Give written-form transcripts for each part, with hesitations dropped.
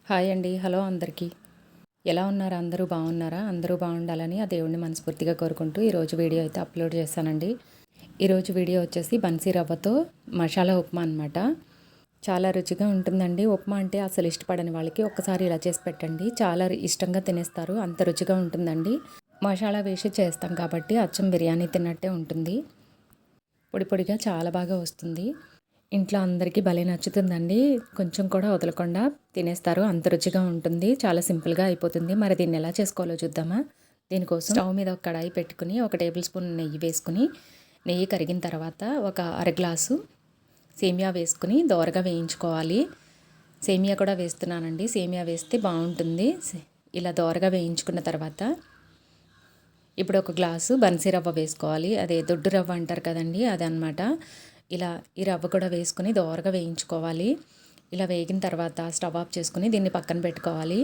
Hi అండి. Hello అందరికీ. ఎలా ఉన్నారు? అందరూ బాగున్నారా? అందరూ బాగుండాలని ఆ దేవుడిని మనస్ఫూర్తిగా కోరుకుంటూ ఈరోజు వీడియో అయితే అప్లోడ్ చేశానండి. ఈరోజు వీడియో వచ్చేసి బన్సీ రవ్వతో మసాలా ఉప్మా అనమాట. చాలా రుచిగా ఉంటుందండి. ఉప్మా అంటే అసలు ఇష్టపడని వాళ్ళకి ఒక్కసారి ఇలా చేసి పెట్టండి. చాలా ఇష్టంగా తినేస్తారు. అంత రుచిగా ఉంటుందండి. మసాలా వేసి చేస్తాం కాబట్టి అచ్చం బిర్యానీ తిన్నట్టే ఉంటుంది. పొడి పొడిగా చాలా బాగా వస్తుంది. ఇంట్లో అందరికీ భలే నచ్చుతుందండి. కొంచెం కూడా వదలకుండా తినేస్తారు. అంత రుచిగా ఉంటుంది. చాలా సింపుల్‌గా అయిపోతుంది. మరి దీన్ని ఎలా చేసుకోవాలో చూద్దామా? దీనికోసం స్టవ్ మీద ఒక కడాయి పెట్టుకుని, ఒక టేబుల్ స్పూన్ నెయ్యి వేసుకుని, నెయ్యి కరిగిన తర్వాత ఒక అర గ్లాసు సేమియా వేసుకుని దోరగా వేయించుకోవాలి. సేమియా కూడా వేస్తున్నానండి. సేమియా వేస్తే బాగుంటుంది. ఇలా దోరగా వేయించుకున్న తర్వాత ఇప్పుడు ఒక గ్లాసు బన్సీ రవ్వ వేసుకోవాలి. అదే దొడ్డు రవ్వ అంటారు కదండి, అదనమాట. ఇలా ఈ రవ్వ కూడా వేసుకుని దోరగా వేయించుకోవాలి. ఇలా వేగిన తర్వాత స్టవ్ ఆఫ్ చేసుకుని దీన్ని పక్కన పెట్టుకోవాలి.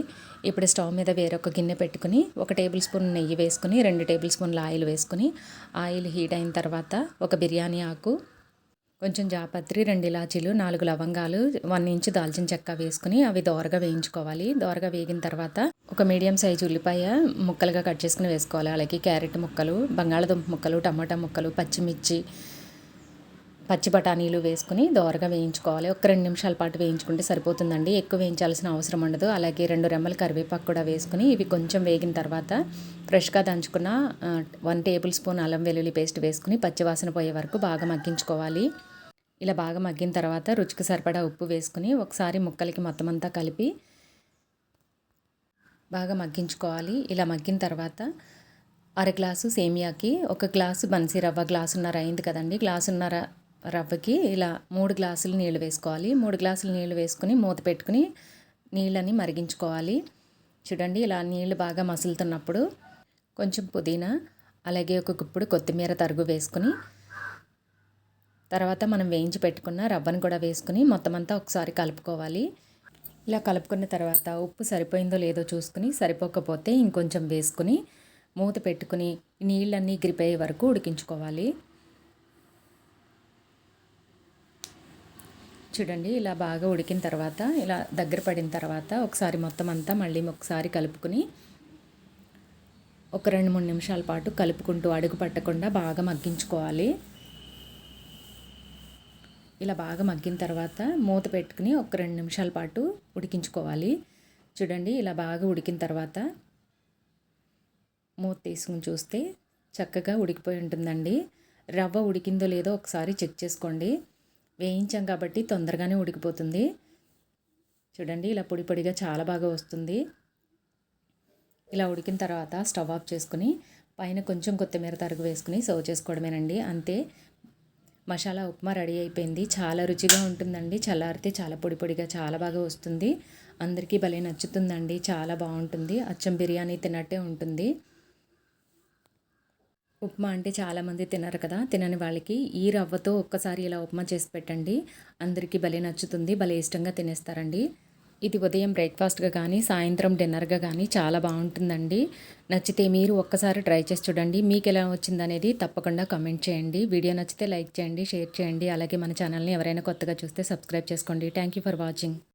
ఇప్పుడు స్టవ్ మీద వేరొక గిన్నె పెట్టుకుని ఒక టేబుల్ స్పూన్ నెయ్యి వేసుకుని 2 టేబుల్ స్పూన్ల ఆయిల్ వేసుకుని ఆయిల్ హీట్ అయిన తర్వాత ఒక బిర్యానీ ఆకు, కొంచెం జాపత్రి, 2 ఇలాచీలు, 4 లవంగాలు, 1 ఇంచు దాల్చిన చెక్క వేసుకుని అవి దోరగా వేయించుకోవాలి. దోరగా వేగిన తర్వాత ఒక మీడియం సైజు ఉల్లిపాయ ముక్కలుగా కట్ చేసుకుని వేసుకోవాలి. అలాగే క్యారెట్ ముక్కలు, బంగాళదుంప ముక్కలు, టమాటా ముక్కలు, పచ్చిమిర్చి, పచ్చి బఠానీలు వేసుకుని దోరగా వేయించుకోవాలి. ఒక 2 నిమిషాల పాటు వేయించుకుంటే సరిపోతుందండి. ఎక్కువ వేయించాల్సిన అవసరం ఉండదు. అలాగే 2 రెమ్మల కరివేపాకు కూడా వేసుకుని ఇవి కొంచెం వేగిన తర్వాత ఫ్రెష్గా దంచుకున్న 1 టేబుల్ స్పూన్ అల్లం వెల్లుల్లి పేస్ట్ వేసుకుని పచ్చివాసన పోయే వరకు బాగా మగ్గించుకోవాలి. ఇలా బాగా మగ్గిన తర్వాత రుచికి సరిపడా ఉప్పు వేసుకుని ఒకసారి ముక్కలకి మొత్తం అంతా కలిపి బాగా మగ్గించుకోవాలి. ఇలా మగ్గిన తర్వాత అర గ్లాసు సేమియాకి ఒక గ్లాసు బన్సీ రవ్వ, గ్లాసున్నర అయింది కదండి, గ్లాసున్నర రవ్వకి ఇలా 3 గ్లాసులు నీళ్ళు వేసుకోవాలి. 3 గ్లాసులు నీళ్ళు వేసుకుని మూత పెట్టుకుని నీళ్ళని మరిగించుకోవాలి. చూడండి, ఇలా నీళ్ళు బాగా మసులుతున్నప్పుడు కొంచెం పుదీనా, అలాగే ఒక గుప్పుడు కొత్తిమీర తరుగు వేసుకుని తర్వాత మనం వేయించి పెట్టుకున్న రవ్వను కూడా వేసుకుని మొత్తం అంతా ఒకసారి కలుపుకోవాలి. ఇలా కలుపుకున్న తర్వాత ఉప్పు సరిపోయిందో లేదో చూసుకుని సరిపోకపోతే ఇంకొంచెం వేసుకుని మూత పెట్టుకుని నీళ్ళన్నీ ఎగిరిపోయే వరకు ఉడికించుకోవాలి. చూడండి, ఇలా బాగా ఉడికిన తర్వాత ఇలా దగ్గర పడిన తర్వాత ఒకసారి మొత్తం అంతా మళ్ళీ ఒకసారి కలుపుకుని ఒక 2-3 నిమిషాల పాటు కలుపుకుంటూ అడుగు పట్టకుండా బాగా మగ్గించుకోవాలి. ఇలా బాగా మగ్గిన తర్వాత మూత పెట్టుకుని ఒక 2 నిమిషాల పాటు ఉడికించుకోవాలి. చూడండి, ఇలా బాగా ఉడికిన తర్వాత మూత తీసుకుని చూస్తే చక్కగా ఉడికిపోయి ఉంటుందండి. రవ్వ ఉడికిందో లేదో ఒకసారి చెక్ చేసుకోండి. వేయించాం కాబట్టి తొందరగానే ఉడికిపోతుంది. చూడండి, ఇలా పొడి పొడిగా చాలా బాగా వస్తుంది. ఇలా ఉడికిన తర్వాత స్టవ్ ఆఫ్ చేసుకుని పైన కొంచెం కొత్తిమీర తరుగు వేసుకుని సర్వ్ చేసుకోవడమేనండి. అంతే, మసాలా ఉప్మా రెడీ అయిపోయింది. చాలా రుచిగా ఉంటుందండి. చల్లారితే చాలా పొడి పొడిగా చాలా బాగా వస్తుంది. అందరికీ భలే నచ్చుతుందండి. చాలా బాగుంటుంది. అచ్చం బిర్యానీ తిన్నట్టే ఉంటుంది. ఉప్మా అంటే చాలామంది తినరు కదా. తినని వాళ్ళకి ఈ రవ్వతో ఒక్కసారి ఇలా ఉప్మా చేసి పెట్టండి. అందరికీ భలే నచ్చుతుంది. భలే ఇష్టంగా తినేస్తారండి. ఇది ఉదయం బ్రేక్ఫాస్ట్గా కానీ సాయంత్రం డిన్నర్గా కానీ చాలా బాగుంటుందండి. నచ్చితే మీరు ఒక్కసారి ట్రై చేసి చూడండి. మీకు ఎలా వచ్చిందనేది తప్పకుండా కామెంట్ చేయండి. వీడియో నచ్చితే లైక్ చేయండి, షేర్ చేయండి. అలాగే మన ఛానల్ని ఎవరైనా కొత్తగా చూస్తే సబ్స్క్రైబ్ చేసుకోండి. Thank you for watching.